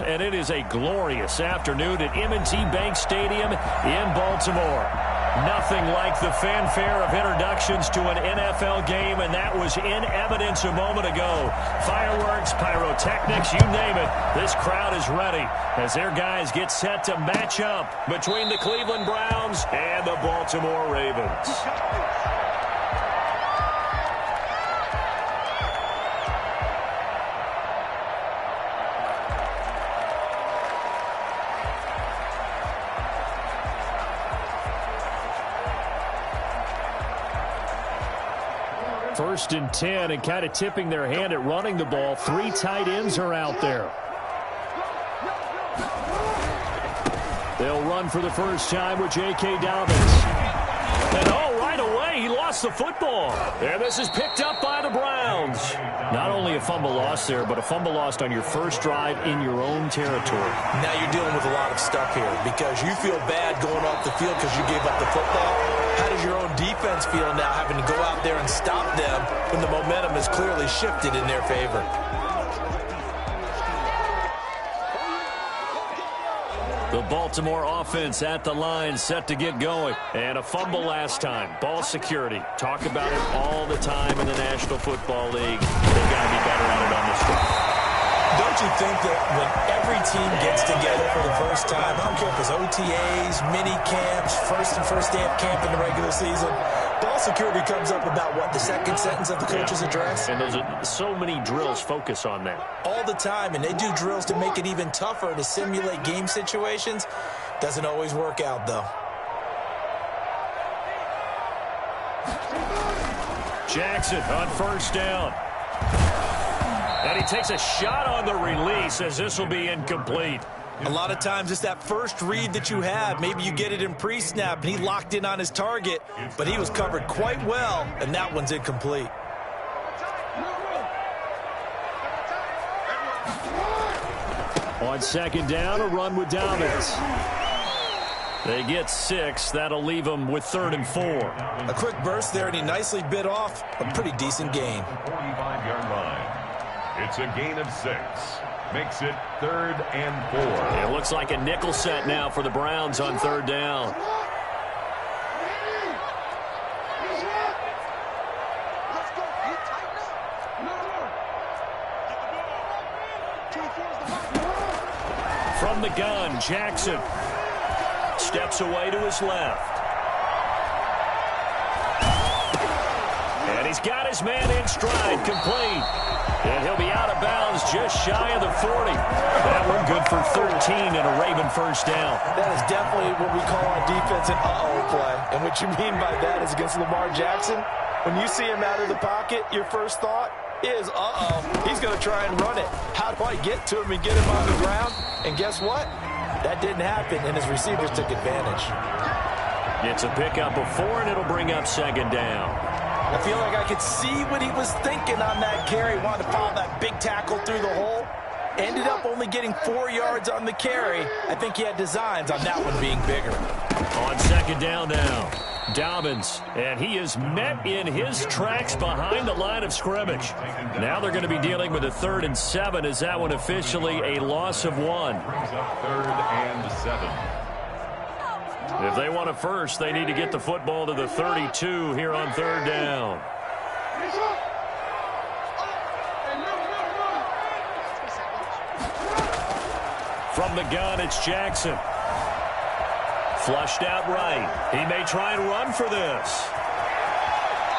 And it is a glorious afternoon at M&T Bank Stadium in Baltimore. Nothing like the fanfare of introductions to an NFL game, and that was in evidence a moment ago. Fireworks, pyrotechnics, you name it. This crowd is ready as their guys get set to match up between the Cleveland Browns and the Baltimore Ravens. First and 10, and kind of tipping their hand at running the ball. Three tight ends are out there. They'll run for the first time with J.K. Dobbins. And right away, he lost the football. And this is picked up by the Browns. Not only a fumble loss there, but a fumble lost on your first drive in your own territory. Now you're dealing with a lot of stuff here because you feel bad going off the field because you gave up the football. How does your own defense feel now having to go out there and stop them when the momentum has clearly shifted in their favor? The Baltimore offense at the line, set to get going. And a fumble last time. Ball security. Talk about it all the time in the National Football League. They've got to be better at it on this one. Don't you think that when every team gets together for the first time, I don't care if it's OTAs, mini camps, first day of camp in the regular season, ball security comes up about, what, the second sentence of the coach's address? And those are so many drills focus on that. All the time, and they do drills to make it even tougher to simulate game situations. Doesn't always work out, though. Jackson on first down. And he takes a shot on the release as this will be incomplete. A lot of times it's that first read that you have. Maybe you get it in pre-snap, and he locked in on his target, but he was covered quite well, and that one's incomplete. On second down, a run with Dobbins. They get 6. That'll leave them with 3rd and 4. A quick burst there, and he nicely bit off a pretty decent gain. 45-yard line. It's a gain of 6. Makes it 3rd and 4. It looks like a nickel set now for the Browns on 3rd down. From the gun, Jackson steps away to his left. And he's got his man in stride, complete. And he'll be out of bounds just shy of the 40. That one good for 13 and a Raven first down. That is definitely what we call on defense an uh-oh play. And what you mean by that is against Lamar Jackson, when you see him out of the pocket, your first thought is, uh-oh, he's going to try and run it. How do I get to him and get him on the ground? And guess what? That didn't happen, and his receivers took advantage. It's a pickup of 4, and it'll bring up second down. I feel like I could see what he was thinking on that carry. Wanted to follow that big tackle through the hole. Ended up only getting 4 yards on the carry. I think he had designs on that one being bigger. On second down now, Dobbins, and he is met in his tracks behind the line of scrimmage. Now they're going to be dealing with a 3rd and 7. Is that one officially a loss of 1? Brings up 3rd and 7. If they want a first, they need to get the football to the 32 here on 3rd down. From the gun, it's Jackson. Flushed out right. He may try and run for this.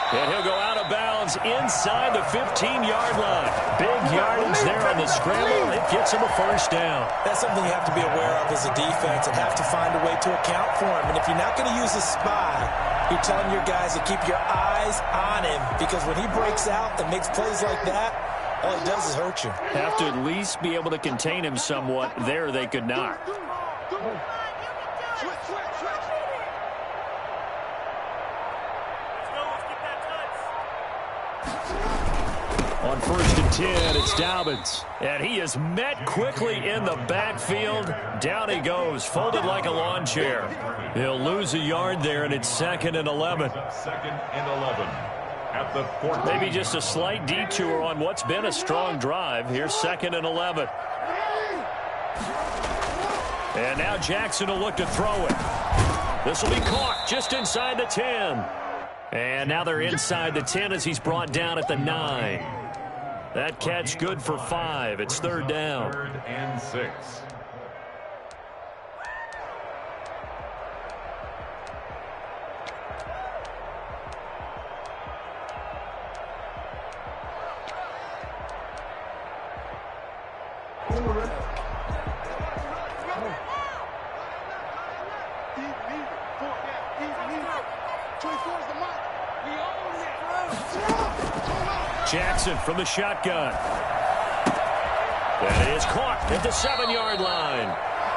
And he'll go out of bounds inside the 15-yard line. Big yardage there on the scramble. It gets him a first down. That's something you have to be aware of as a defense and have to find a way to account for him. And if you're not going to use a spy, you're telling your guys to keep your eyes on him, because when he breaks out and makes plays like that, all he does is hurt you. Have to at least be able to contain him somewhat. There they could not. On 1st and 10, it's Dobbins. And he is met quickly in the backfield. Down he goes, folded like a lawn chair. He'll lose a yard there, and it's 2nd and 11. 2nd and 11. At the 14. Maybe just a slight detour on what's been a strong drive. Here's 2nd and 11. And now Jackson will look to throw it. This will be caught just inside the 10. And now they're inside the 10 as he's brought down at the 9. That catch good for 5. It's third down. 3rd and 6. Jackson from the shotgun. That is caught at the 7-yard line.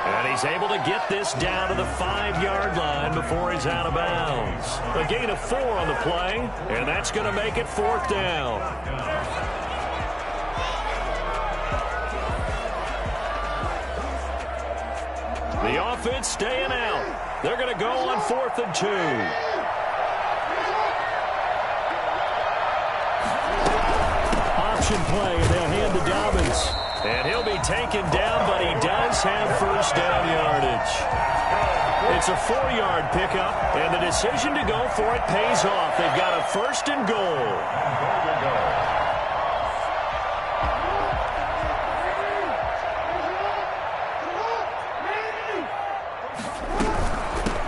And he's able to get this down to the 5-yard line before he's out of bounds. A gain of 4 on the play, and that's going to make it 4th down. The offense staying out. They're going to go on 4th and 2. Play, and they'll hand to Dobbins. And he'll be taken down, but he does have first down yardage. It's a 4-yard pickup, and the decision to go for it pays off. They've got a 1st and goal.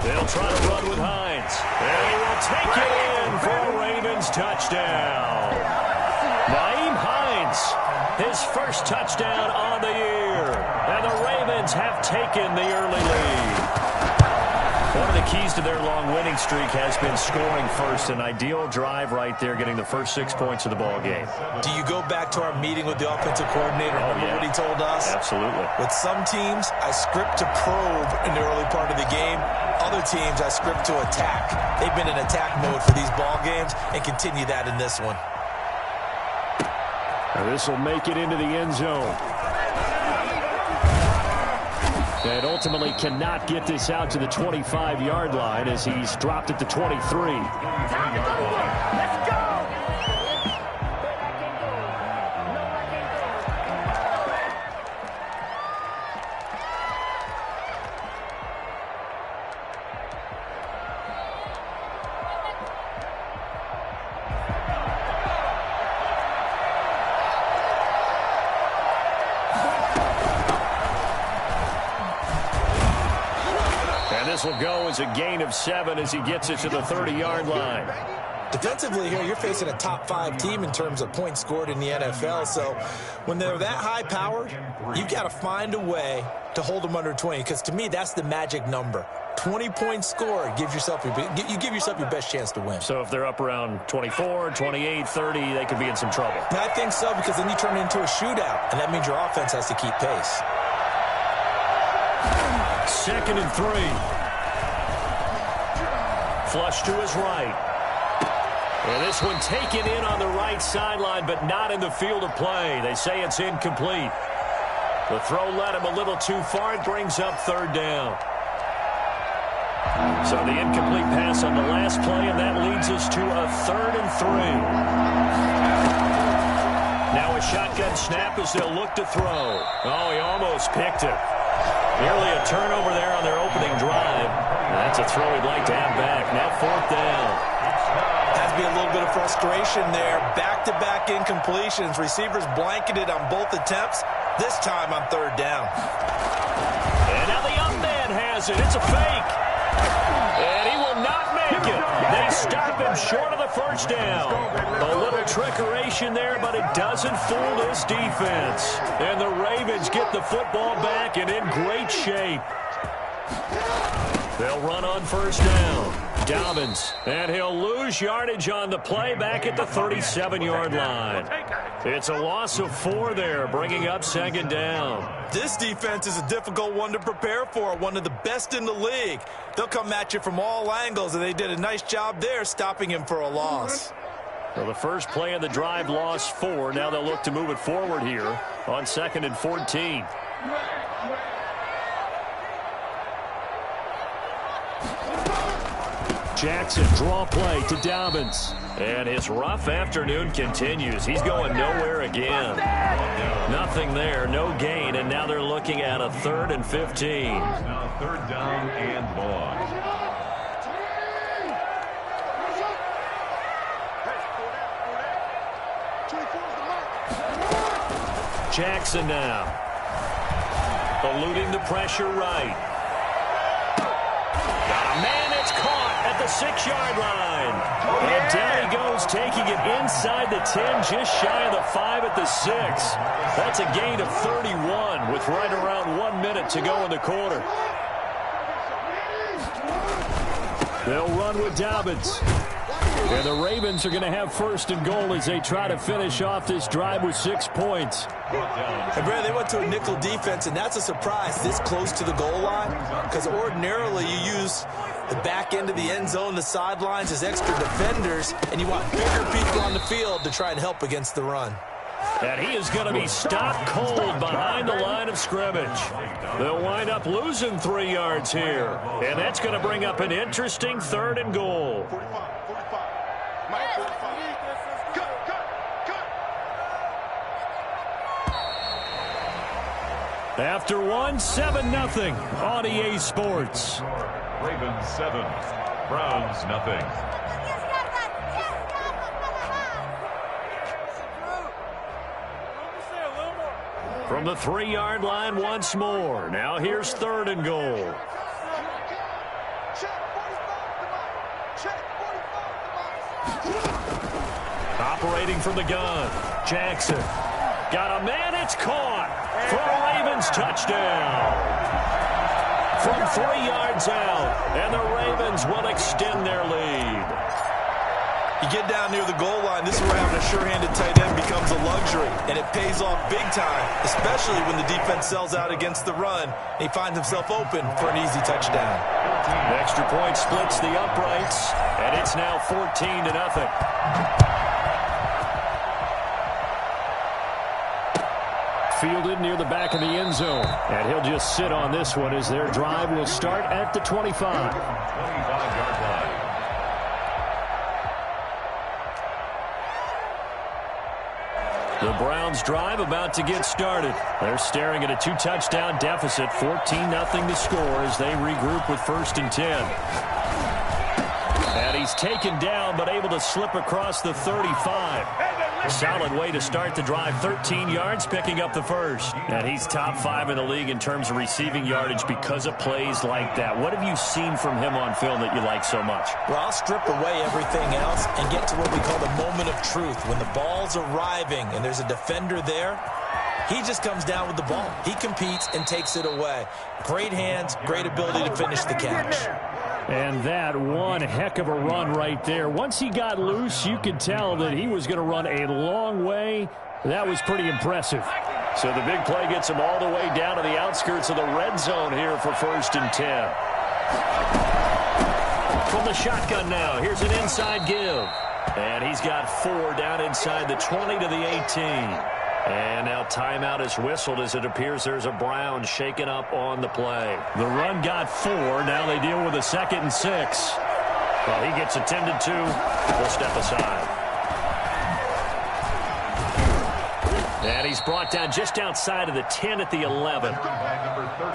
They'll try to run with Hines. And he will take it in for a Ravens touchdown. Naeem Hines, his first touchdown on the year. And the Ravens have taken the early lead. One of the keys to their long winning streak has been scoring first. An ideal drive right there, getting the first 6 points of the ball game. Do you go back to our meeting with the offensive coordinator? Remember what he told us? Absolutely. With some teams, I script to probe in the early part of the game. Other teams, I script to attack. They've been in attack mode for these ball games and continue that in this one. This will make it into the end zone. And ultimately cannot get this out to the 25-yard line as he's dropped at the 23. Let's go! This will go as a gain of 7 as he gets it to the 30-yard line. Defensively here, you're facing a top-5 team in terms of points scored in the NFL. So when they're that high-powered, you've got to find a way to hold them under 20. Because to me, that's the magic number. 20 points scored, you give yourself your best chance to win. So if they're up around 24, 28, 30, they could be in some trouble. And I think so, because then you turn it into a shootout, and that means your offense has to keep pace. 2nd and 3. Flush to his right. And this one taken in on the right sideline, but not in the field of play. They say it's incomplete. The throw led him a little too far. It brings up 3rd down. So the incomplete pass on the last play, and that leads us to a 3rd and 3. Now a shotgun snap as they'll look to throw. Oh, he almost picked it. Nearly a turnover there on their opening drive. That's a throw he'd like to have back. Now 4th down. Has to be a little bit of frustration there. Back-to-back incompletions. Receivers blanketed on both attempts. This time on 3rd down. And now the young man has it. It's a fake. And he will not make it. They stop him short of the 1st down. A little trickeration there, but it doesn't fool this defense. And the Ravens get the football back and in great shape. They'll run on 1st down. Dobbins, and he'll lose yardage on the play back at the 37-yard line. It's a loss of 4 there, bringing up 2nd down. This defense is a difficult one to prepare for, one of the best in the league. They'll come at you from all angles, and they did a nice job there stopping him for a loss. Well, the first play of the drive lost 4. Now they'll look to move it forward here on 2nd and 14. Jackson, draw play to Dobbins. And his rough afternoon continues. He's going nowhere again. Nothing there, no gain, and now they're looking at a 3rd and 15. Now 3rd down and long. Jackson now. Eluding the pressure right. Got a man, it's caught at the 6-yard line. And down he goes, taking it inside the 10, just shy of the 5 at the 6. That's a gain of 31 with right around 1 minute to go in the quarter. They'll run with Dobbins. And the Ravens are going to have 1st and goal as they try to finish off this drive with 6 points. And Brad, they went to a nickel defense, and that's a surprise this close to the goal line, because ordinarily you use the back end of the end zone, the sidelines as extra defenders, and you want bigger people on the field to try and help against the run. And he is going to be stopped cold behind the line of scrimmage. They'll wind up losing 3 yards here. And that's going to bring up an interesting 3rd and goal. After 1, 7-0 on EA Sports. Ravens 7, Browns nothing. From the 3-yard line once more. Now here's 3rd and goal. Operating from the gun. Jackson. Got a man, it's caught for a Ravens touchdown. From 3 yards out, and the Ravens will extend their lead. You get down near the goal line, this is where having a sure-handed tight end becomes a luxury, and it pays off big time, especially when the defense sells out against the run, and he finds himself open for an easy touchdown. The extra point splits the uprights, and it's now 14-0. Fielded near the back of the end zone. And he'll just sit on this one as their drive will start at the 25. 25-yard line. The Browns drive about to get started. They're staring at a 2-touchdown deficit, 14-0 to score as they regroup with 1st and 10. And he's taken down but able to slip across the 35. A solid way to start the drive, 13 yards, picking up the 1st. And he's top 5 in the league in terms of receiving yardage because of plays like that. What have you seen from him on film that you like so much? Well, I'll strip away everything else and get to what we call the moment of truth. When the ball's arriving and there's a defender there, he just comes down with the ball. He competes and takes it away. Great hands, great ability to finish the catch. And that one heck of a run right there. Once he got loose, you could tell that he was going to run a long way. That was pretty impressive. So the big play gets him all the way down to the outskirts of the red zone here for 1st and 10. From the shotgun now, here's an inside give. And he's got 4 down inside the 20 to the 18. And now timeout is whistled as it appears there's a Brown shaken up on the play. The run got 4. Now they deal with a 2nd and 6. Well, he gets attended to. We'll step aside. And he's brought down just outside of the 10 at the 11.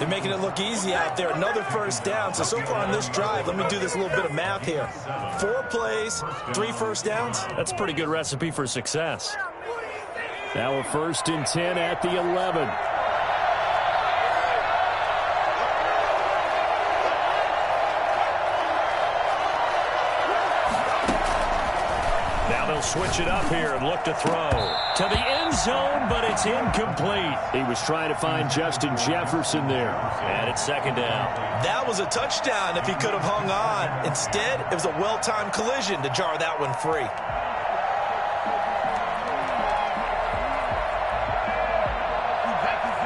They're making it look easy out there. Another 1st down. So far on this drive, let me do this little bit of math here. 4 plays, 3 1st downs. That's a pretty good recipe for success. Now a 1st and 10 at the 11. Now they'll switch it up here and look to throw to the end zone, but it's incomplete. He was trying to find Justin Jefferson there. And it's 2nd down. That was a touchdown if he could have hung on. Instead, it was a well-timed collision to jar that one free.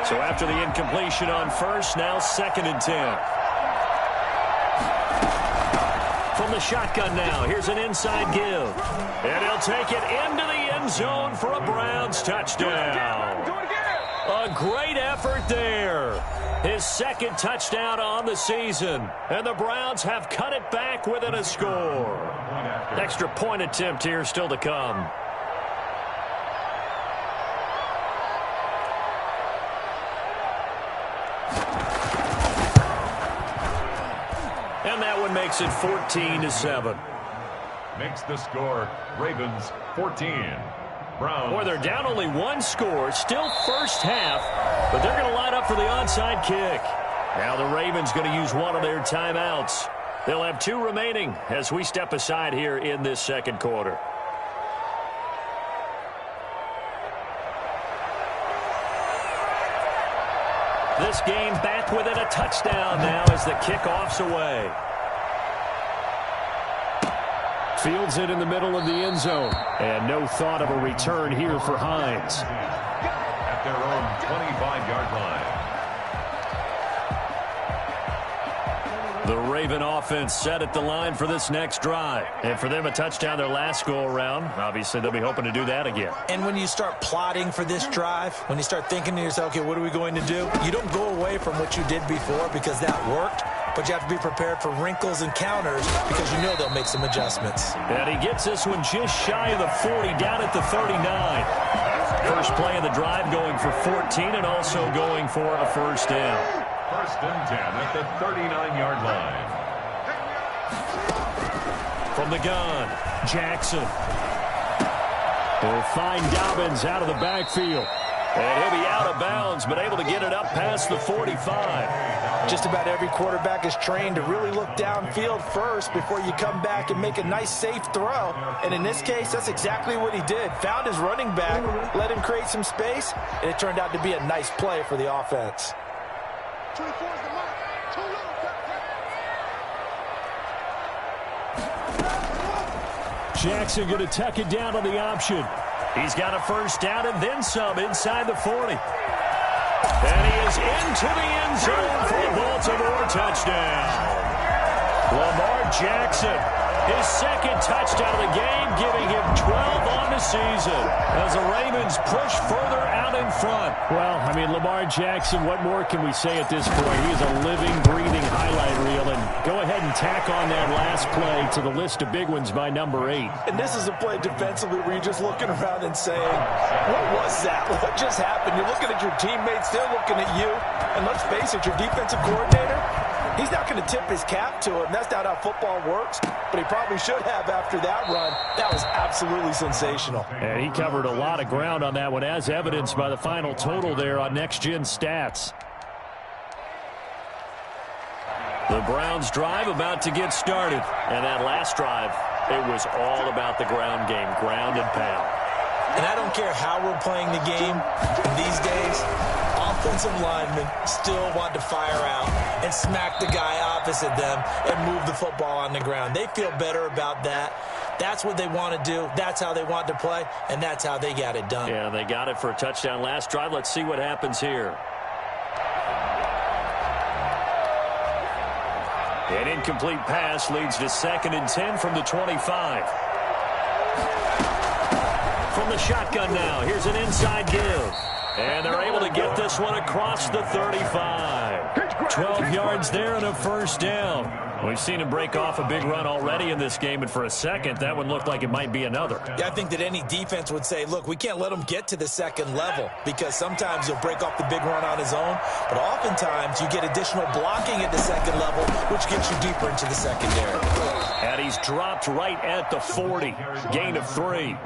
So after the incompletion on 1st, now 2nd and 10. From the shotgun now, here's an inside give. And he'll take it into the end zone for a Browns touchdown. A great effort there. His second touchdown on the season. And the Browns have cut it back within a score. Extra point attempt here still to come. And that one makes it 14-7. Makes the score Ravens 14. Browns. Boy, they're down only one score. Still first half, but they're going to line up for the onside kick. Now the Ravens going to use one of their timeouts. They'll have 2 remaining as we step aside here in this second quarter. This game back within a touchdown now as the kickoff's away. Fields it in the middle of the end zone. And no thought of a return here for Hines. At their own 25-yard line. The Raven offense set at the line for this next drive. And for them, a touchdown their last go-around. Obviously, they'll be hoping to do that again. And when you start plotting for this drive, when you start thinking to yourself, okay, what are we going to do? You don't go away from what you did before because that worked. But you have to be prepared for wrinkles and counters because you know they'll make some adjustments. And he gets this one just shy of the 40, down at the 39. First play of the drive going for 14 and also going for a first down. First and 10 at the 39-yard line. From the gun, Jackson. He'll find Dobbins out of the backfield. And he'll be out of bounds, but able to get it up past the 45. Just about every quarterback is trained to really look downfield first before you come back and make a nice, safe throw. And in this case, that's exactly what he did. Found his running back, let him create some space, and it turned out to be a nice play for the offense. Jackson going to tuck it down on the option. He's got a first down and then some inside the 40. And he is into the end zone for a Baltimore touchdown. Lamar Jackson, his second touchdown of the game, giving him 12 on the season as the Ravens push further out in front. Well, I mean, Lamar Jackson, what more can we say at this point? He is a living, breathing highlight reel. And go ahead and tack on that last play to the list of big ones by number 8. And this is a play defensively where you're just looking around and saying, what was that? What just happened? You're looking at your teammates, they're looking at you. And let's face it, your defensive coordinator, he's not going to tip his cap to him. That's not how football works. But he probably should have after that run. That was absolutely sensational. And he covered a lot of ground on that one, as evidenced by the final total there on Next Gen Stats. The Browns drive about to get started. And that last drive, it was all about the ground game, ground and pound. And I don't care how we're playing the game these days, offensive linemen still want to fire out and smack the guy opposite them and move the football on the ground. They feel better about that. That's what they want to do. That's how they want to play, and that's how they got it done. Yeah, they got it for a touchdown last drive. Let's see what happens here. An incomplete pass leads to 2nd and 10 from the 25. From the shotgun now, here's an inside give. And they're able to get this one across the 35. 12 yards there and a first down. We've seen him break off a big run already in this game, and for a second, that one looked like it might be another. Yeah, I think that any defense would say, look, we can't let him get to the second level because sometimes he'll break off the big run on his own, but oftentimes you get additional blocking at the second level, which gets you deeper into the secondary. And he's dropped right at the 40. Gain of 3.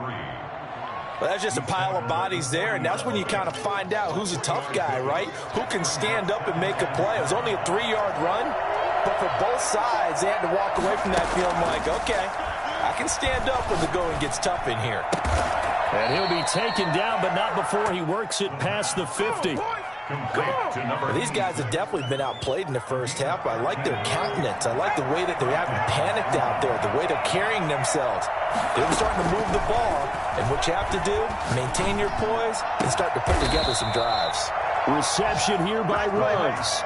Well, that's just a pile of bodies there, and that's when you kind of find out who's a tough guy, right? Who can stand up and make a play. It was only a 3-yard run, but for both sides, they had to walk away from that feeling like, okay, I can stand up when the going gets tough in here. And he'll be taken down, but not before he works it past the 50. These guys have definitely been outplayed in the first half. I like their countenance. I like the way that they're having panicked out there, the way they're carrying themselves. They're starting to move the ball, and what you have to do, maintain your poise and start to put together some drives. Reception here by Ruggs.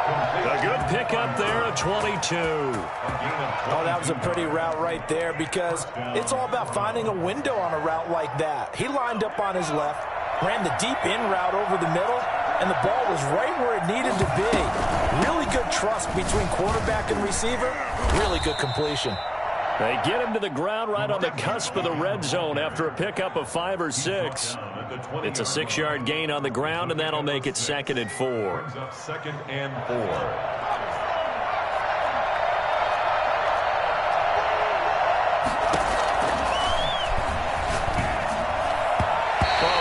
A good pickup there at 22. Oh, that was a pretty route right there because it's all about finding a window on a route like that. He lined up on his left, ran the deep in route over the middle, and the ball was right where it needed to be. Really good trust between quarterback and receiver. Really good completion. They get him to the ground right on the cusp of the red zone after a pickup of 5 or 6. It's a 6-yard gain on the ground, and that'll make it 2nd and 4. Second and 4.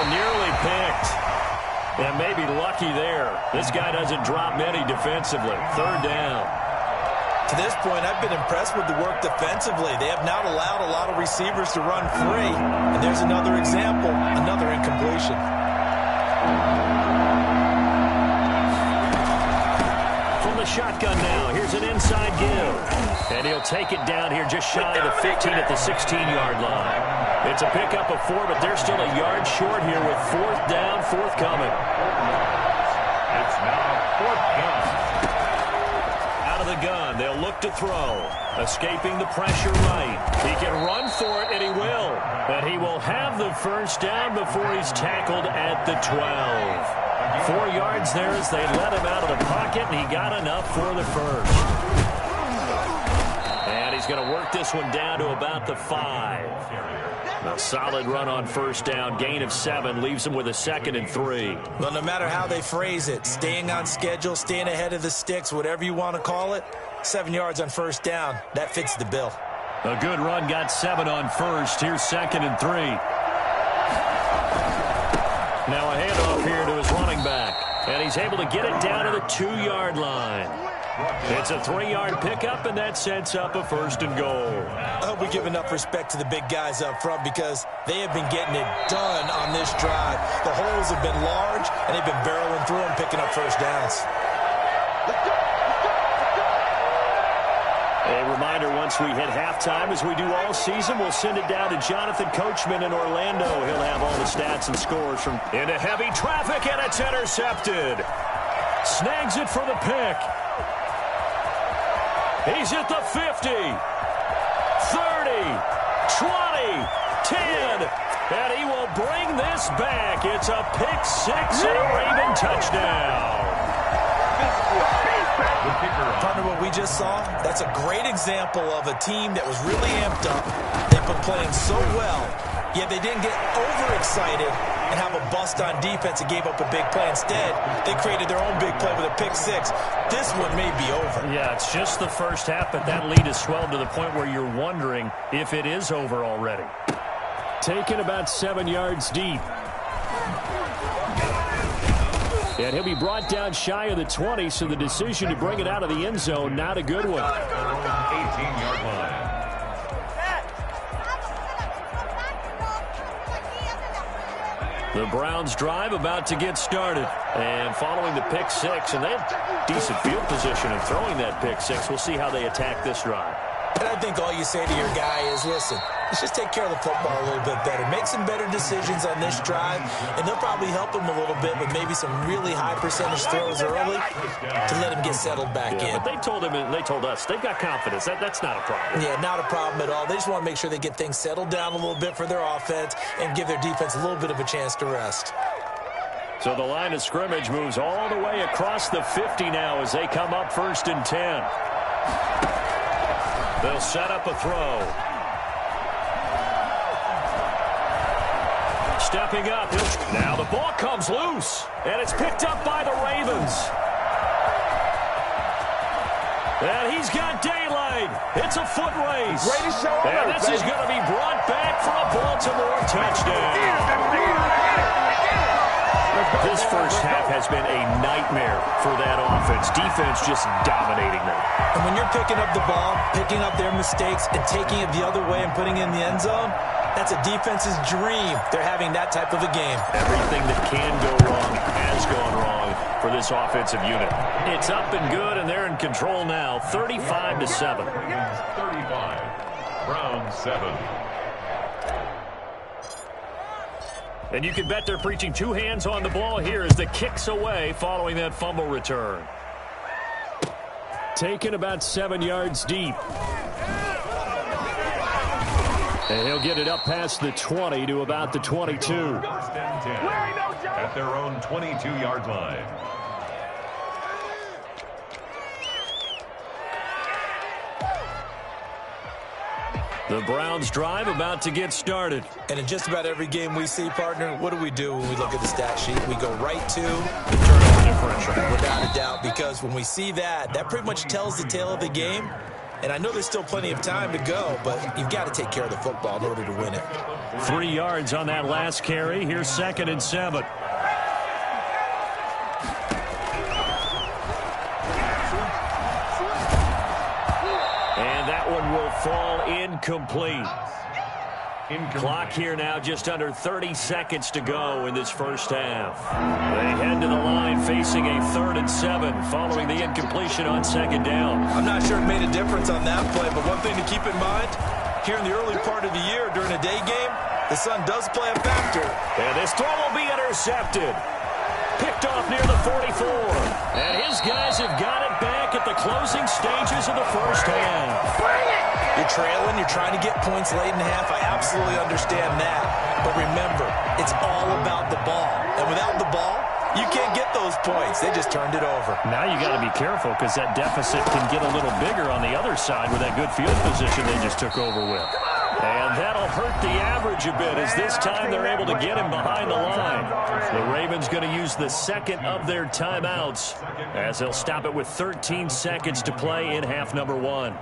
Nearly picked. And maybe lucky there. This guy doesn't drop many defensively. 3rd down. To this point, I've been impressed with the work defensively. They have not allowed a lot of receivers to run free. And there's another example, another incompletion. From the shotgun now, here's an inside give. And he'll take it down here just shy of the 15 at the 16-yard line. It's a pickup of 4, but they're still a yard short here with 4th down, forthcoming. It's now 4th down. Out of the gun, they'll look to throw. Escaping the pressure right. He can run for it, and he will. And he will have the 1st down before he's tackled at the 12. 4 yards there as they let him out of the pocket, and he got enough for the 1st. And he's going to work this one down to about the 5. A solid run on 1st down. Gain of 7 leaves him with a 2nd and 3. Well, no matter how they phrase it, staying on schedule, staying ahead of the sticks, whatever you want to call it, 7 yards on 1st down, that fits the bill. A good run, got 7 on 1st. Here's 2nd and 3. Now a handoff here to his running back. And he's able to get it down to the 2-yard line. It's a 3-yard pickup, and that sets up a 1st and goal. I hope we give enough respect to the big guys up front because they have been getting it done on this drive. The holes have been large, and they've been barreling through them, picking up 1st downs. A reminder, once we hit halftime, as we do all season, we'll send it down to Jonathan Coachman in Orlando. He'll have all the stats and scores from into heavy traffic, and it's intercepted. Snags it for the pick. He's at the 50, 30, 20, 10, and he will bring this back. It's a pick 6 and a Raven touchdown. Partner, what we just saw, that's a great example of a team that was really amped up. They've been playing so well, yet they didn't get overexcited and have a bust on defense and gave up a big play. Instead, they created their own big play with a pick 6. This one may be over. Yeah, it's just the first half, but that lead has swelled to the point where you're wondering if it is over already. Taken about 7 yards deep. And he'll be brought down shy of the 20, so the decision to bring it out of the end zone, not a good one. 18-yard line. The Browns drive about to get started. And following the pick 6, and they have decent field position of throwing that pick 6. We'll see how they attack this drive. And I think all you say to your guy is, listen, let's just take care of the football a little bit better. Make some better decisions on this drive, and they'll probably help him a little bit with maybe some really high percentage throws early to let him get settled back in. But they told him, and they told us, they've got confidence. That's not a problem. Yeah, not a problem at all. They just want to make sure they get things settled down a little bit for their offense and give their defense a little bit of a chance to rest. So the line of scrimmage moves all the way across the 50 now as they come up 1st and 10. They'll set up a throw. Stepping up. Now the ball comes loose, and it's picked up by the Ravens. And he's got daylight. It's a foot race. And this is going to be brought back for a Baltimore touchdown. This first half has been a nightmare for that offense. Defense just dominating them. And when you're picking up the ball, picking up their mistakes, and taking it the other way and putting it in the end zone, that's a defense's dream. They're having that type of a game. Everything that can go wrong has gone wrong for this offensive unit. It's up and good, and they're in control now, 35-7. 35. Browns 7. And you can bet they're preaching 2 hands on the ball here as the kick's away following that fumble return. Taken about 7 yards deep. And he'll get it up past the 20 to about the 22. First and 10 at their own 22-yard line. The Browns drive about to get started. And in just about every game we see, partner, what do when we look at the stat sheet? We go right to the turnover differential, without a doubt, because when we see that pretty much tells the tale of the game. And I know there's still plenty of time to go, but you've got to take care of the football in order to win it. 3 yards on that last carry. Here's 2nd and 7. And that one will fall incomplete. Clock here now just under 30 seconds to go in this first half. They head to the line facing a 3rd and 7 following the incompletion on 2nd down. I'm not sure it made a difference on that play, but one thing to keep in mind, here in the early part of the year during a day game, the sun does play a factor. And this throw will be intercepted. Picked off near the 44. And his guys have got it back at the closing stages of the first half. You're trailing, you're trying to get points late in half. I absolutely understand that. But remember, it's all about the ball. And without the ball, you can't get those points. They just turned it over. Now you got to be careful because that deficit can get a little bigger on the other side with that good field position they just took over with. And that'll hurt the average a bit as this time they're able to get him behind the line. The Ravens going to use the 2nd of their timeouts as they'll stop it with 13 seconds to play in half number 1.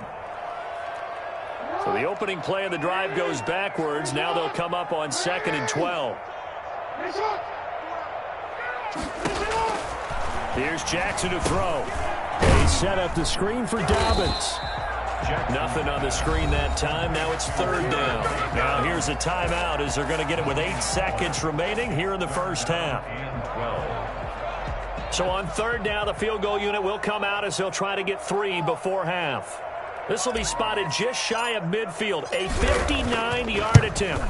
So the opening play of the drive goes backwards. Now they'll come up on 2nd and 12. Here's Jackson to throw. He set up the screen for Dobbins. Nothing on the screen that time. Now it's 3rd down. Now here's a timeout as they're going to get it with 8 seconds remaining here in the first half. So on 3rd down, the field goal unit will come out as they'll try to get 3 before half. This will be spotted just shy of midfield. A 59-yard attempt.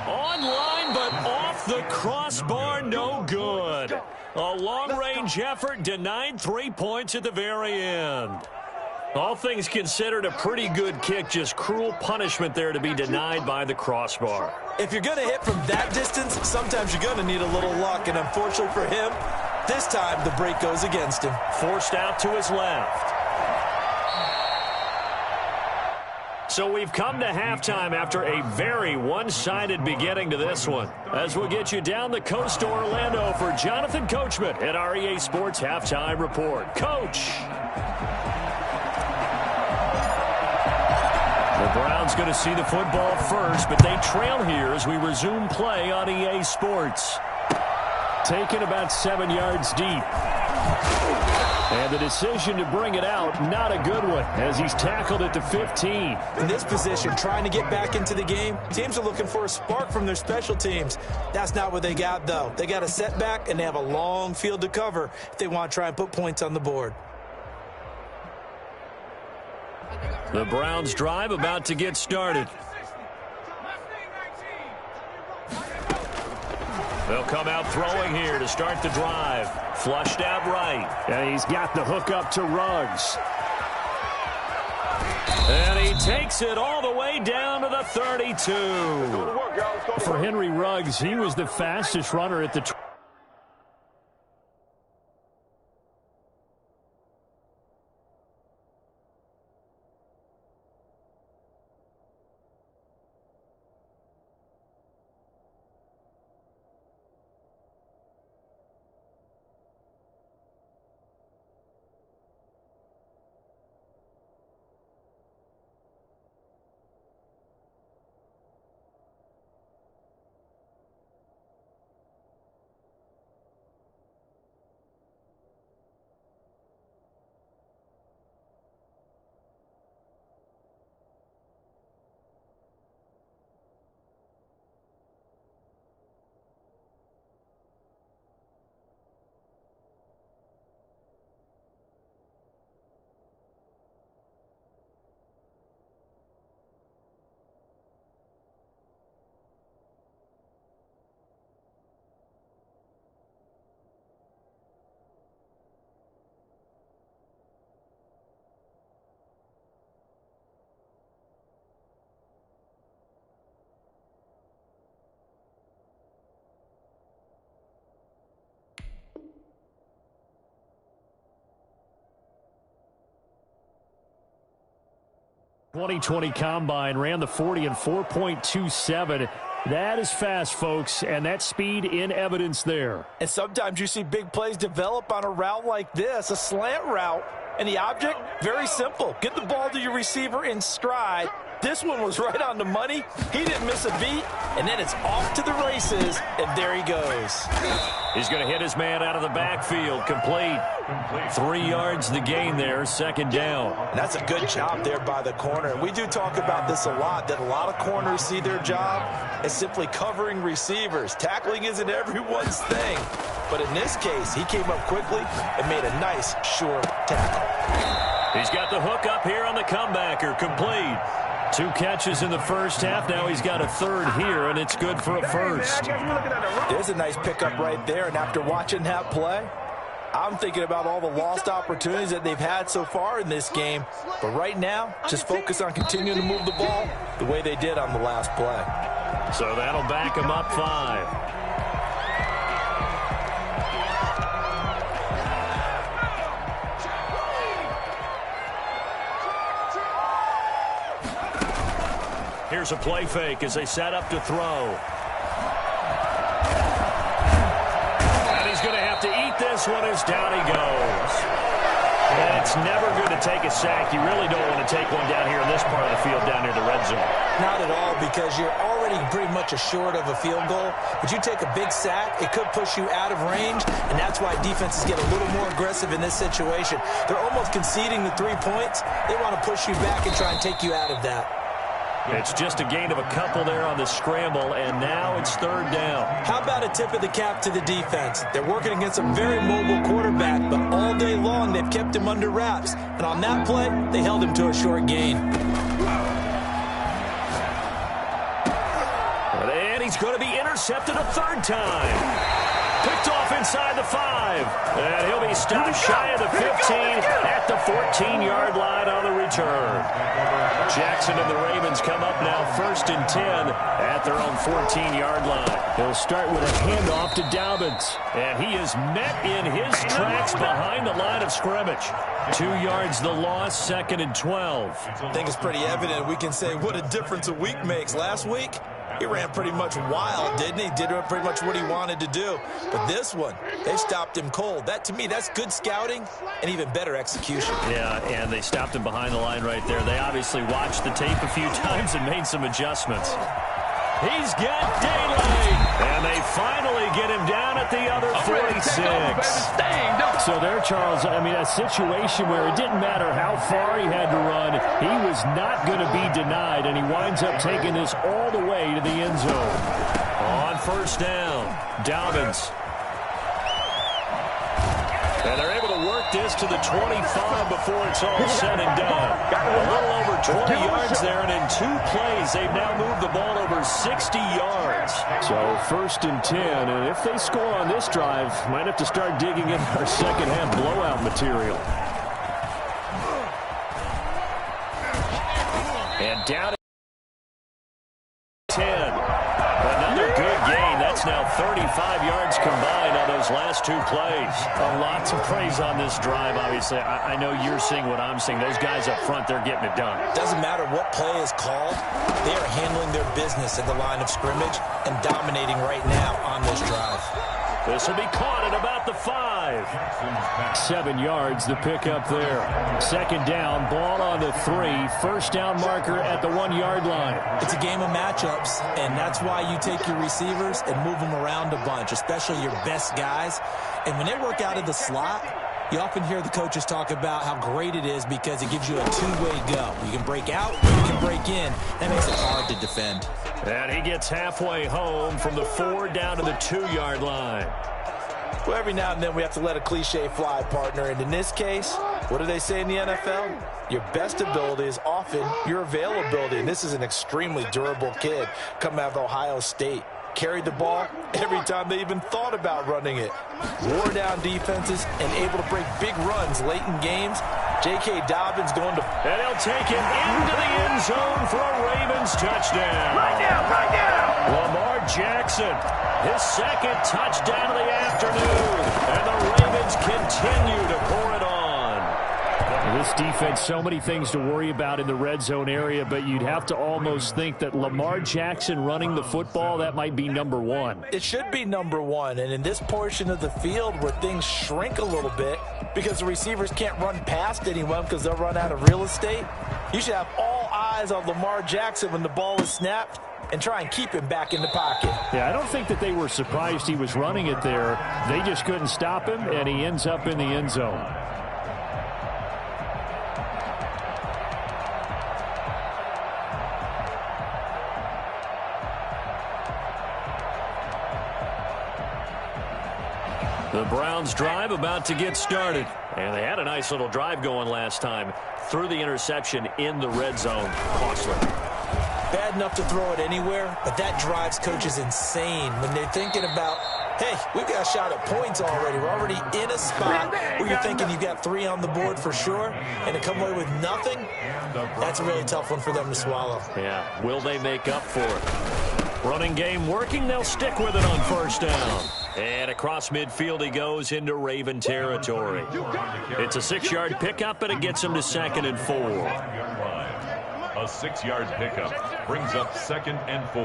Online, but off the crossbar, no good. A long-range effort denied 3 points at the very end. All things considered, a pretty good kick, just cruel punishment there to be denied by the crossbar. If you're going to hit from that distance, sometimes you're going to need a little luck, and unfortunately for him, this time the break goes against him. Forced out to his left. So we've come to halftime after a very one-sided beginning to this one. As we'll get you down the coast to Orlando for Jonathan Coachman at our EA Sports Halftime Report. Coach! The Browns going to see the football first, but they trail here as we resume play on EA Sports. Taken about 7 yards deep. And the decision to bring it out, not a good one, as he's tackled at the 15. In this position, trying to get back into the game, teams are looking for a spark from their special teams. That's not what they got, though. They got a setback, and they have a long field to cover if they want to try and put points on the board. The Browns drive about to get started. They'll come out throwing here to start the drive. Flushed out right. And he's got the hook up to Ruggs. And he takes it all the way down to the 32. For Henry Ruggs, he was the fastest runner at the 2020 Combine ran the 40 in 4.27. That is fast, folks, and that speed in evidence there. And sometimes you see big plays develop on a route like this, a slant route. And the object, very simple. Get the ball to your receiver in stride. This one was right on the money. He didn't miss a beat, and then it's off to the races, and there he goes. He's going to hit his man out of the backfield. Complete. 3 yards the gain there, second down. And that's a good job there by the corner. We do talk about this a lot, that a lot of corners see their job as simply covering receivers. Tackling isn't everyone's thing. But in this case, he came up quickly and made a nice, sure tackle. He's got the hook up here on the comebacker. Complete. 2 catches in the first half. Now he's got a third here, and it's good for a first. There's a nice pickup right there, and after watching that play, I'm thinking about all the lost opportunities that they've had so far in this game. But right now, just focus on continuing to move the ball the way they did on the last play. So that'll back him up 5. Here's a play fake as they set up to throw. And he's going to have to eat this one as down he goes. And it's never good to take a sack. You really don't want to take one down here in this part of the field down near the red zone. Not at all, because you're already pretty much assured of a field goal. But you take a big sack, it could push you out of range, and that's why defenses get a little more aggressive in this situation. They're almost conceding the 3 points. They want to push you back and try and take you out of that. It's just a gain of a couple there on the scramble, and now it's third down. How about a tip of the cap to the defense? They're working against a very mobile quarterback, but all day long they've kept him under wraps. And on that play, they held him to a short gain. And he's going to be intercepted a third time. Picked off inside the 5. And he'll be stopped shy of the 15 at the 14-yard line on the return. Jackson and the Ravens come up now 1st and 10 at their own 14-yard line. He'll start with a handoff to Dobbins. And he is met in his tracks behind the line of scrimmage. 2 yards the loss, 2nd and 12. I think it's pretty evident. We can say what a difference a week makes. Last week, he ran pretty much wild, didn't he? Did pretty much what he wanted to do. But this one, they stopped him cold. That, to me, that's good scouting and even better execution. Yeah, and they stopped him behind the line right there. They obviously watched the tape a few times and made some adjustments. He's got daylight. And they finally get him down at the other 46. So there, Charles, I mean, a situation where it didn't matter how far he had to run, he was not going to be denied, and he winds up taking this all the way to the end zone. On first down, Dobbins. And they're able to work this to the 25 before it's all said and done. A little over 20 yards there, and in 2 plays, they've now moved the ball over 60 yards. So 1st and 10, and if they score on this drive, might have to start digging in our second half blowout material. And down at 10. Another good gain. That's now 35 yards combined on those last 2 plays. A lot to praise on this drive, obviously. I know you're seeing what I'm seeing. Those guys up front, they're getting it done. Doesn't matter what play is called. They are handling their business at the line of scrimmage and dominating right now on this drive. This will be caught at about the 5. 7 yards, the pickup there. Second down, ball on the 3. First down marker at the 1-yard line. It's a game of matchups, and that's why you take your receivers and move them around a bunch, especially your best guys. And when they work out of the slot, you often hear the coaches talk about how great it is because it gives you a two-way go. You can break out, or you can break in. That makes it hard to defend. And he gets halfway home from the 4 down to the 2-yard line. Well, every now and then we have to let a cliche fly, partner. And in this case, what do they say in the NFL? Your best ability is often your availability. And this is an extremely durable kid coming out of Ohio State. Carried the ball every time they even thought about running it. Wore down defenses and able to break big runs late in games. J.K. Dobbins going to... And he'll take it into the end zone for a Ravens touchdown. Right now. Lamar Jackson, his 2nd touchdown of the afternoon. And the Ravens continue to pour it on. this defense so many things to worry about in the red zone area, but you'd have to almost think that Lamar Jackson running the football, that might be number one. It should be number one, and in this portion of the field where things shrink a little bit because the receivers can't run past anyone because they'll run out of real estate, you should have all eyes on Lamar Jackson when the ball is snapped and try and keep him back in the pocket. Yeah, I don't think that they were surprised he was running it there. They just couldn't stop him, and he ends up in the end zone. The Browns drive about to get started. And they had a nice little drive going last time. Threw the interception in the red zone. Costly. Bad enough to throw it anywhere, but that drives coaches insane when they're thinking about, hey, we've got a shot at points already. We're already in a spot where you're thinking you've got 3 on the board for sure, and to come away with nothing, that's a really tough one for them to swallow. Yeah, will they make up for it? Running game working, they'll stick with it on first down. And across midfield he goes into Raven territory. It's a 6-yard pickup, and it gets him to 2nd and 4. A 6-yard pickup brings up 2nd and 4.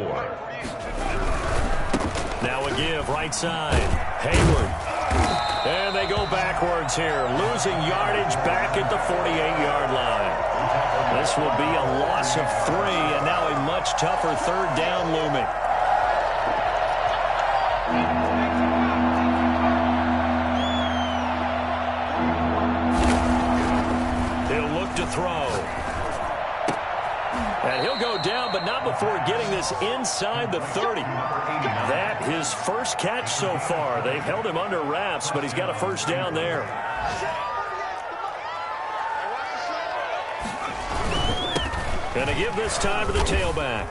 Now a give, right side. Hayward. And they go backwards here, losing yardage back at the 48-yard line. This will be a loss of 3, and now a much tougher 3rd down looming. He'll look to throw. And he'll go down, but not before getting this inside the 30. That his first catch so far. They've held him under wraps, but he's got a first down there. Gonna give this time to the tailback.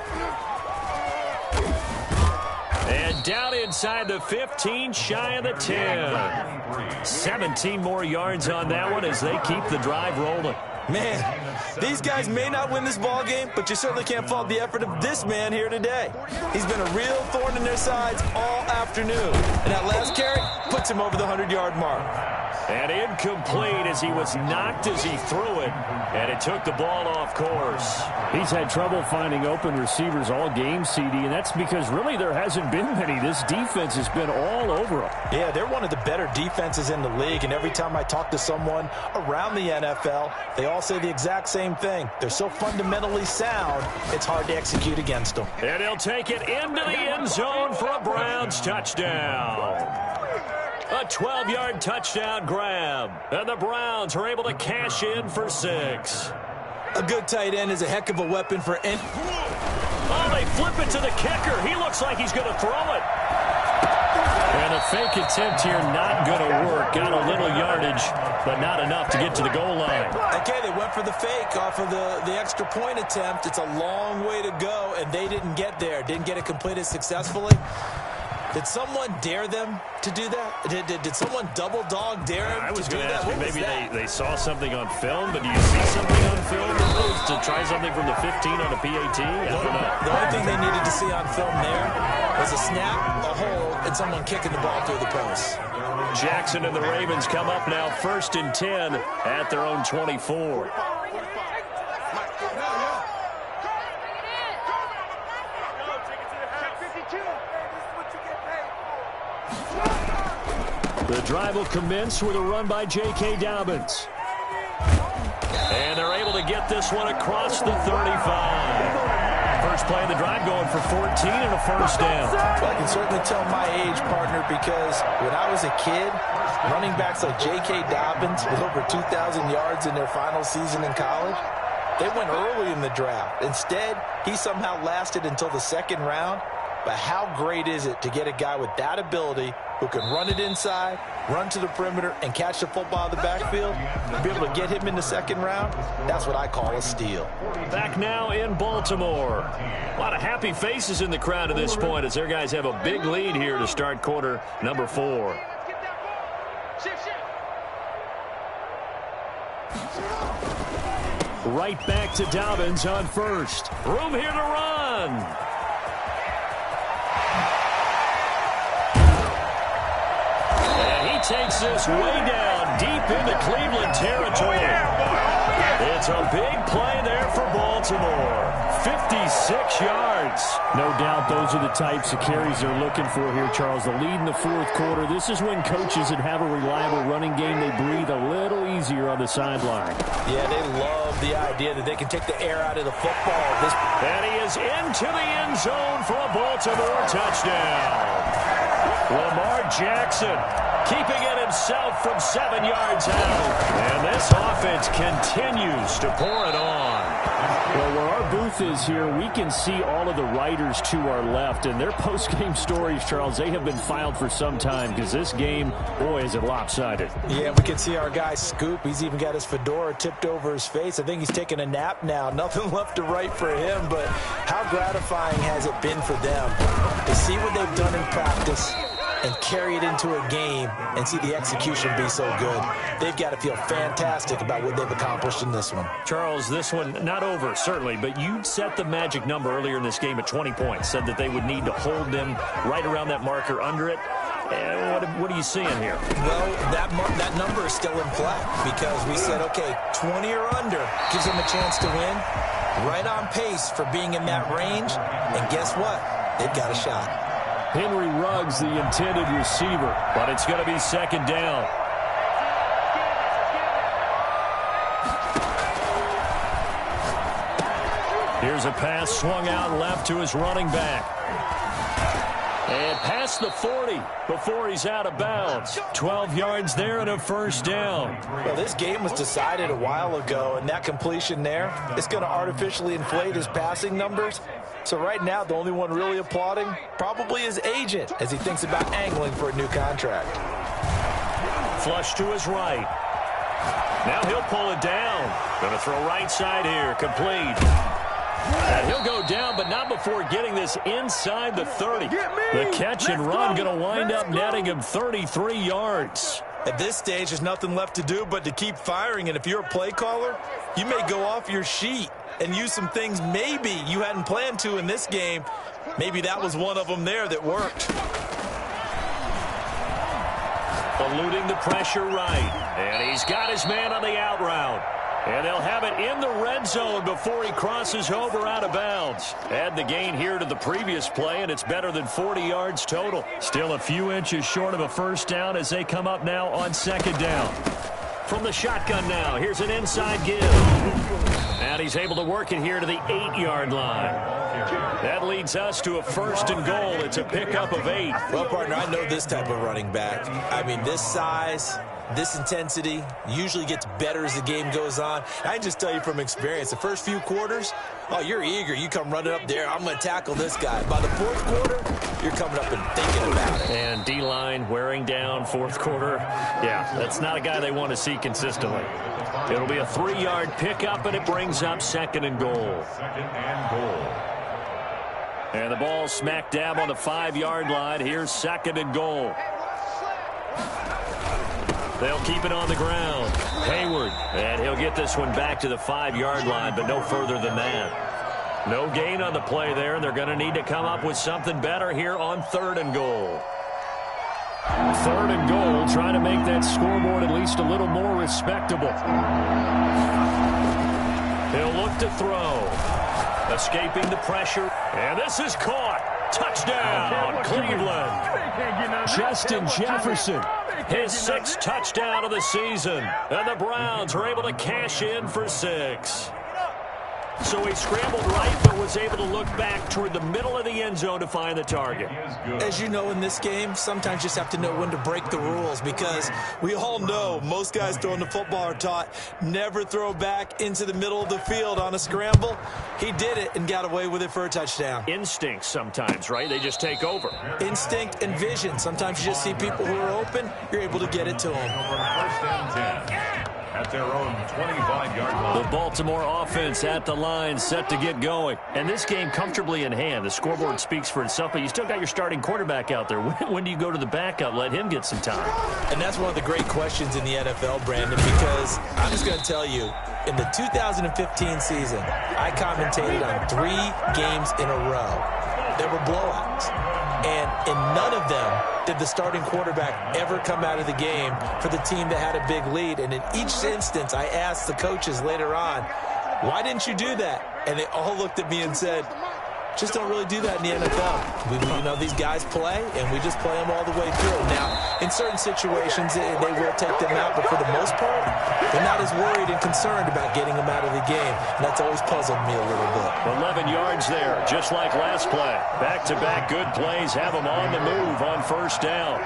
And down inside the 15, shy of the 10. 17 more yards on that one as they keep the drive rolling. Man, these guys may not win this ball game, but you certainly can't fault the effort of this man here today. He's been a real thorn in their sides all afternoon. And that last carry puts him over the 100-yard mark. And incomplete as he was knocked as he threw it, and it took the ball off course. He's had trouble finding open receivers all game, CD, and that's because really there hasn't been many. This defense has been all over him. Yeah, they're one of the better defenses in the league, and every time I talk to someone around the NFL, they all say the exact same thing. They're so fundamentally sound, it's hard to execute against them. And he'll take it into the end zone for a Browns touchdown. A 12-yard touchdown grab. And the Browns are able to cash in for 6. A good tight end is a heck of a weapon for any. Oh, they flip it to the kicker. He looks like he's going to throw it. And a fake attempt here not going to work. Got a little yardage, but not enough to get to the goal line. Okay, they went for the fake off of the extra point attempt. It's a long way to go, and they didn't get there. Didn't get it completed successfully. Did someone dare them to do that? Did someone double dog dare them I was to do going to that? ask you, maybe they saw something on film, but do you see something on film to try something from the 15 on a PAT? I don't know. The only thing they needed to see on film there was a snap, a hold, and someone kicking the ball through the post. Jackson and the Ravens come up now 1st and 10 at their own 24. The drive will commence with a run by J.K. Dobbins. And they're able to get this one across the 35. First play of the drive going for 14 and a first down. Well, I can certainly tell my age, partner, because when I was a kid, running backs like J.K. Dobbins with over 2,000 yards in their final season in college, they went early in the draft. Instead, he somehow lasted until the 2nd round. But how great is it to get a guy with that ability who can run it inside, run to the perimeter, and catch the football in the backfield, and be able to get him in the 2nd round? That's what I call a steal. Back now in Baltimore. A lot of happy faces in the crowd at this point as their guys have a big lead here to start quarter number 4. Right back to Dobbins on first. Room here to run. And he takes this way down deep into Cleveland territory. It's a big play there for Baltimore. 56 yards. No doubt those are the types of carries they're looking for here, Charles. The lead in the fourth quarter. This is when coaches that have a reliable running game, they breathe a little easier on the sideline. Yeah, they love the idea that they can take the air out of the football. And he is into the end zone for a Baltimore touchdown. Lamar Jackson keeping it himself from 7 yards out. And this offense continues to pour it on. Well, where our booth is here, we can see all of the writers to our left. And their post-game stories, Charles, they have been filed for some time because this game, boy, is it lopsided. Yeah, we can see our guy Scoop. He's even got his fedora tipped over his face. I think he's taking a nap now. Nothing left to write for him, but how gratifying has it been for them to see what they've done in practice and carry it into a game and see the execution be so good. They've got to feel fantastic about what they've accomplished in this one. Charles, this one not over, certainly, but you set the magic number earlier in this game at 20 points, said that they would need to hold them right around that marker under it. What are you seeing here? Well, that number is still in play because we said, okay, 20 or under gives them a chance to win. Right on pace for being in that range. And guess what? They've got a shot. Henry Ruggs, the intended receiver, but it's going to be second down. Here's a pass swung out left to his running back. And past the 40 before he's out of bounds. 12 yards there and a first down. Well, this game was decided a while ago, and that completion there is going to artificially inflate his passing numbers. So right now, the only one really applauding probably his agent as he thinks about angling for a new contract. Flush to his right. Now he'll pull it down. Going to throw right side here. Complete. And he'll go down, but not before getting this inside the 30. The catch and run going to wind up netting him 33 yards. At this stage, there's nothing left to do but to keep firing. And if you're a play caller, you may go off your sheet and use some things maybe you hadn't planned to in this game. Maybe that was one of them there that worked. Eluding the pressure right. And he's got his man on the out route. And they'll have it in the red zone before he crosses over out of bounds. Add the gain here to the previous play, and it's better than 40 yards total. Still a few inches short of a first down as they come up now on second down. From the shotgun now, here's an inside give. And he's able to work it here to the 8-yard line. That leads us to a first and goal. It's a pickup of 8. Well, partner, I know this type of running back. I mean, this size, this intensity usually gets better as the game goes on. I can just tell you from experience, the first few quarters, oh, you're eager. You come running up there, I'm going to tackle this guy. By the fourth quarter, you're coming up and thinking about it. And D-line wearing down fourth quarter. Yeah, that's not a guy they want to see consistently. It'll be a 3-yard pickup, and it brings up second and goal. And the ball smack dab on the 5-yard line. Here's second and goal. They'll keep it on the ground. Hayward, and he'll get this one back to the 5-yard line, but no further than that. No gain on the play there, and they're going to need to come up with something better here on third and goal. Third and goal, trying to make that scoreboard at least a little more respectable. He'll look to throw. Escaping the pressure, and this is caught. Touchdown, Cleveland. Justin Jefferson, his 6th touchdown of the season. And the Browns are able to cash in for 6. So he scrambled right, but was able to look back toward the middle of the end zone to find the target. As you know, in this game, sometimes you just have to know when to break the rules because we all know most guys throwing the football are taught never throw back into the middle of the field on a scramble. He did it and got away with it for a touchdown. Instinct sometimes, right? They just take over. Instinct and vision. Sometimes you just see people who are open, you're able to get it to them. First and 10. At their own 25-yard line. The Baltimore offense at the line, set to get going. And this game comfortably in hand. The scoreboard speaks for itself, but you still got your starting quarterback out there. When do you go to the backup? Let him get some time. And that's one of the great questions in the NFL, Brandon, because I'm just going to tell you, in the 2015 season, I commentated on 3 games in a row. There were blowouts. And In none of them did the starting quarterback ever come out of the game for the team that had a big lead. And in each instance, I asked the coaches later on, why didn't you do that? And they all looked at me and said, just don't really do that in the NFL. These guys play, and we just play them all the way through. Now, in certain situations, they will take them out, but for the most part, they're not as worried and concerned about getting them out of the game. And that's always puzzled me a little bit. 11 yards there, just like last play. Back-to-back good plays have them on the move on first down.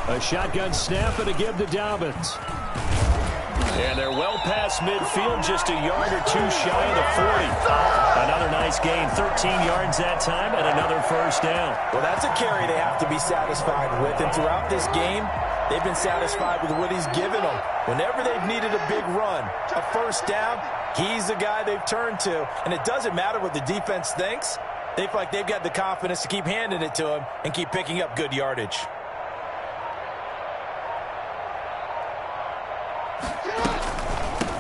A shotgun snap and a give to Dobbins. And they're well past midfield, just a yard or two shy of the 40. Another nice gain, 13 yards that time, and another first down. Well, that's a carry they have to be satisfied with. And throughout this game, they've been satisfied with what he's given them. Whenever they've needed a big run, a first down, he's the guy they've turned to. And it doesn't matter what the defense thinks. They feel like they've got the confidence to keep handing it to him and keep picking up good yardage.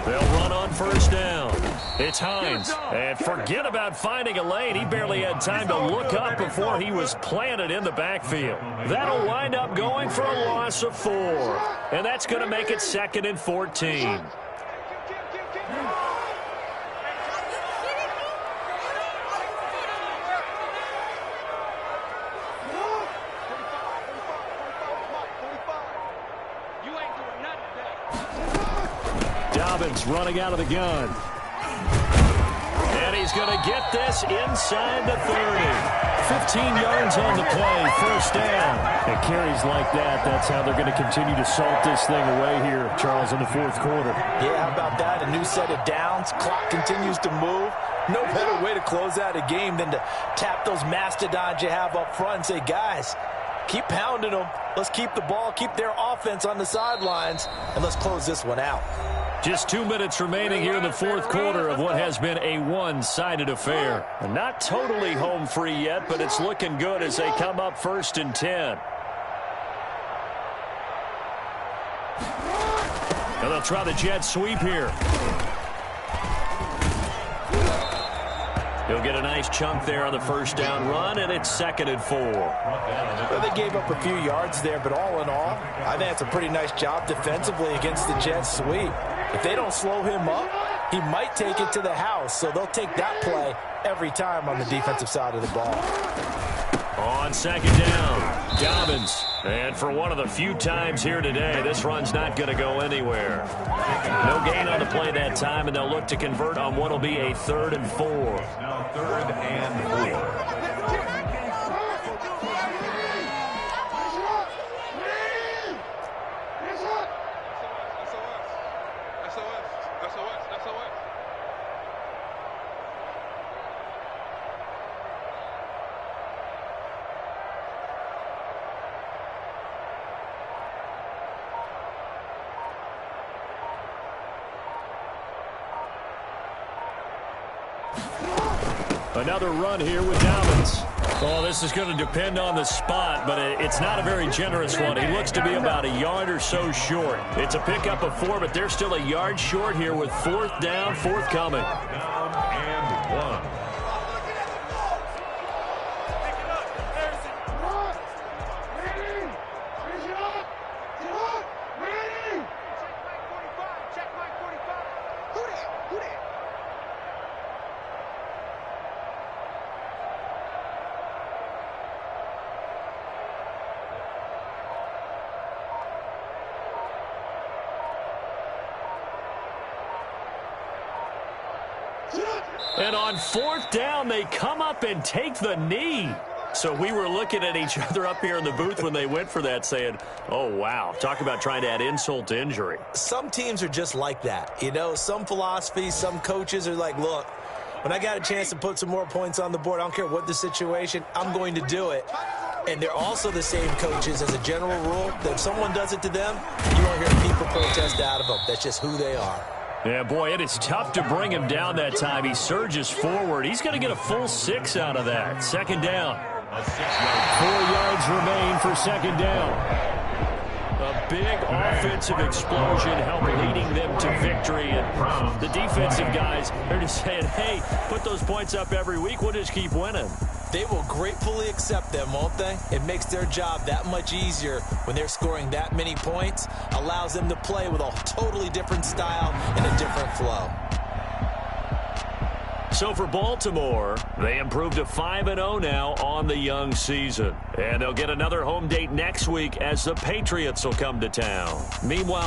They'll run on first down. It's Hines. And forget about finding a lane. He barely had time to look up before he was planted in the backfield. That'll wind up going for a loss of 4. And that's going to make it 2nd and 14. Dobbins running out of the gun. And he's going to get this inside the 30. 15 yards on the play, first down. And carries like that, that's how they're going to continue to salt this thing away here, Charles, in the fourth quarter. Yeah, how about that? A new set of downs. Clock continues to move. No better way to close out a game than to tap those mastodons you have up front and say, guys, keep pounding them. Let's keep the ball, keep their offense on the sidelines, and let's close this one out. Just 2 minutes remaining here in the fourth quarter of what has been a one-sided affair. And not totally home free yet, but it's looking good as they come up 1st and 10. And they'll try the jet sweep here. He'll get a nice chunk there on the first down run, and it's 2nd and 4. Well, they gave up a few yards there, but all in all, I think it's a pretty nice job defensively against the jet sweep. If they don't slow him up, he might take it to the house, so they'll take that play every time on the defensive side of the ball. On 2nd down, Dobbins. And for one of the few times here today, this run's not going to go anywhere. No gain on the play that time, and they'll look to convert on what will be a 3rd and 4. Now 3rd and 4. Another run here with Dobbins. Oh, this is going to depend on the spot, but it's not a very generous one. He looks to be about a yard or so short. It's a pickup of 4, but they're still a yard short here with 4th down, forthcoming. Down and 1. And on 4th down, they come up and take the knee. So we were looking at each other up here in the booth when they went for that saying, oh, wow, talk about trying to add insult to injury. Some teams are just like that. Some philosophies, some coaches are like, look, when I got a chance to put some more points on the board, I don't care what the situation, I'm going to do it. And they're also the same coaches as a general rule that if someone does it to them, you won't hear people protest out of them. That's just who they are. Yeah, boy, it is tough to bring him down that time. He surges forward. He's going to get a full 6 out of that. 2nd down. 4 yards remain for 2nd down. A Big offensive explosion helped leading them to victory. And the defensive guys are just saying, hey, put those points up every week. We'll just keep winning. They will gratefully accept them, won't they? It makes their job that much easier when they're scoring that many points. Allows them to play with a totally different style and a different flow. So for Baltimore, they improved to 5-0 now on the young season. And they'll get another home date next week as the Patriots will come to town. Meanwhile,